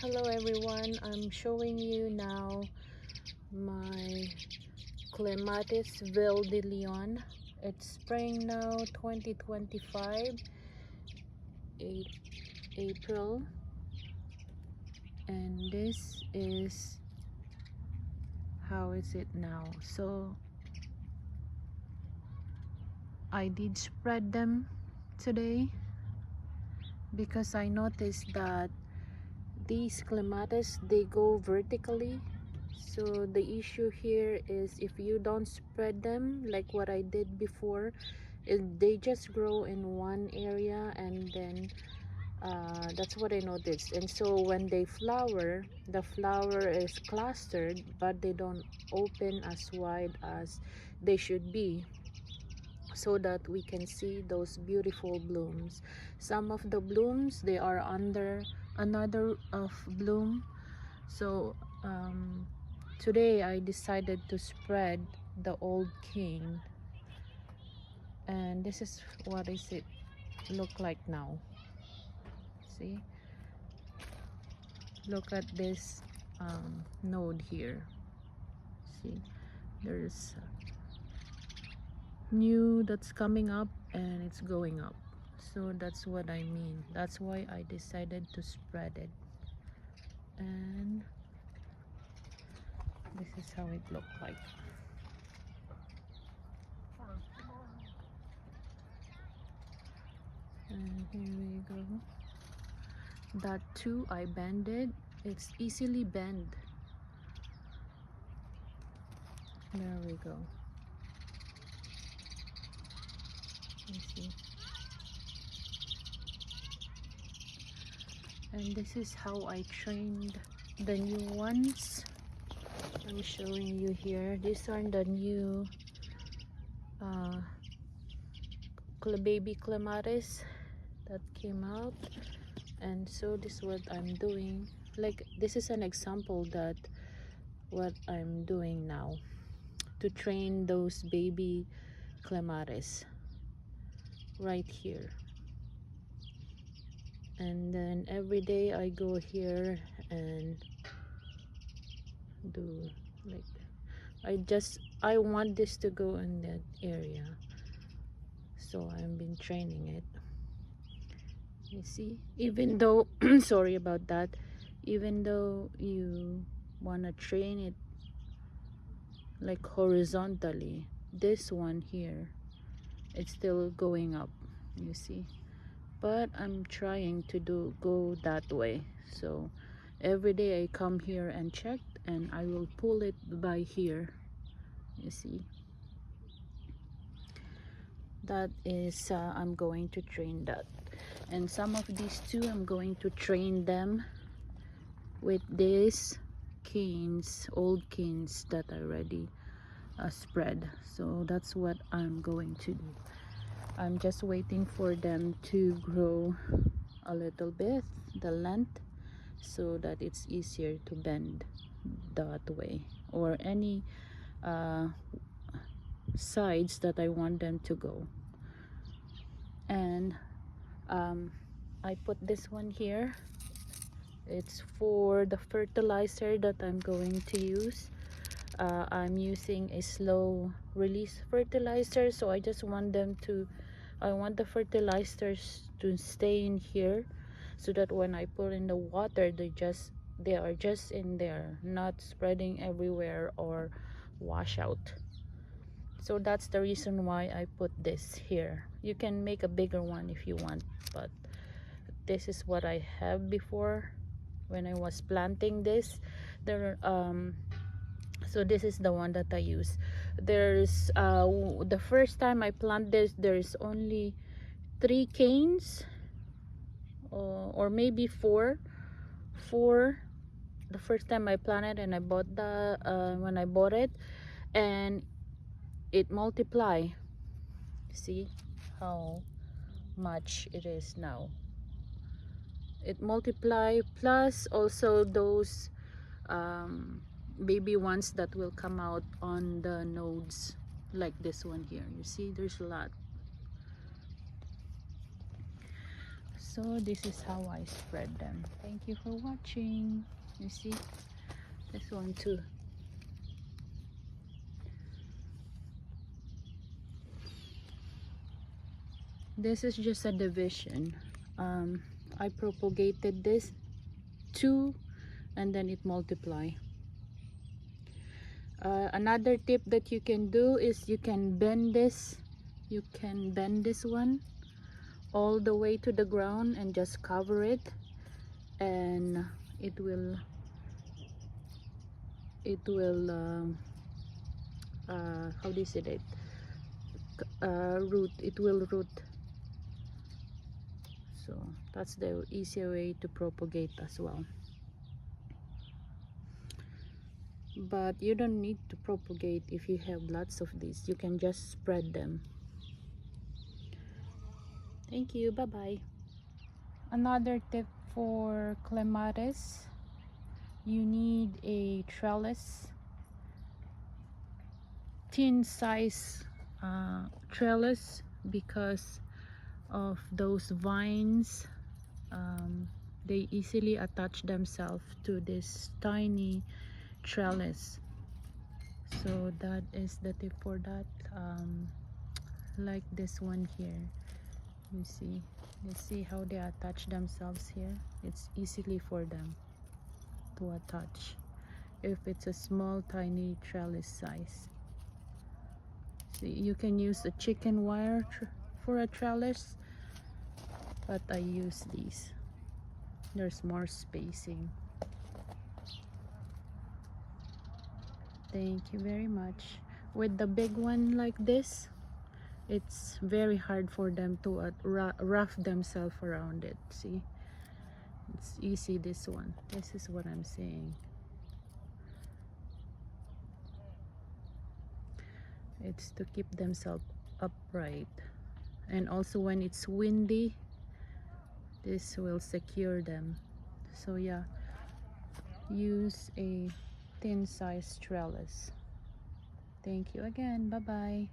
Hello everyone, I'm showing you now my Clematis de Leon. It's spring now, 2025 April, and this is how is it now. So I did spread them today because I noticed that these clematis, they go vertically. So the issue here is if you don't spread them like what I did before, they just grow in one area, and then that's what I noticed. And so when they flower, the flower is clustered, but they don't open as wide as they should be, so that we can see those beautiful blooms. Some of the blooms, they are under another of bloom. So today I decided to spread the old king, and this is what is it look like now. See, look at this node here. See, there's new that's coming up and it's going up. So that's what I mean. That's why I decided to spread it. And this is how it looked like. And here we go. That too I bended. It's easily bend. There we go. You see. And this is how I trained the new ones. I'm showing you here. These are the new baby clematis that came out. And so this is what I'm doing. Like, this is an example that what I'm doing now to train those baby clematis right here. And then every day I go here and do like I want this to go in that area, so I've been training it. You see, even though sorry about that, even though you want to train it like horizontally, this one here, it's still going up, you see. But I'm trying to go that way. So every day I come here and check, and I will pull it by here. You see, that is I'm going to train that. And some of these too, I'm going to train them with these canes, old canes that I already spread. So that's what I'm going to do. I'm just waiting for them to grow a little bit, the length, so that it's easier to bend that way, or any sides that I want them to go. And I put this one here. It's for the fertilizer that I'm going to use. I'm using a slow release fertilizer, so I just want I want the fertilizers to stay in here, so that when I put in the water, they are just in there, not spreading everywhere or wash out. So that's the reason why I put this here. You can make a bigger one if you want, but this is what I have before when I was planting this. So this is the one that I use. There's the first time I planted this, there's only 3 canes, or maybe 4 the first time I planted, and I bought when I bought it, and it multiply. See how much it is now. It multiply, plus also those baby ones that will come out on the nodes, like this one here. You see, there's a lot. So this is how I spread them. Thank you for watching. You see this one too. This is just a division. I propagated this 2 and then it multiply. Another tip that you can do is you can bend this. You can bend this one all the way to the ground and just cover it, and it will how do you say it, root. It will root. So that's the easier way to propagate as well. But you don't need to propagate if you have lots of these. You can just spread them. Thank you. Bye bye. Another tip for clematis: you need a trellis, thin size trellis, because of those vines. They easily attach themselves to this tiny trellis. So that is the tip for that. Like this one here, you see how they attach themselves here. It's easily for them to attach if it's a small tiny trellis size. See, you can use a chicken wire for a trellis, but I use these. There's more spacing. Thank you very much. With the big one like this, it's very hard for them to wrap themselves around it. See, it's easy. This one, this is what I'm saying. It's to keep themselves upright, and also when it's windy, this will secure them. So yeah, use a thin size trellis. Thank you again. Bye bye.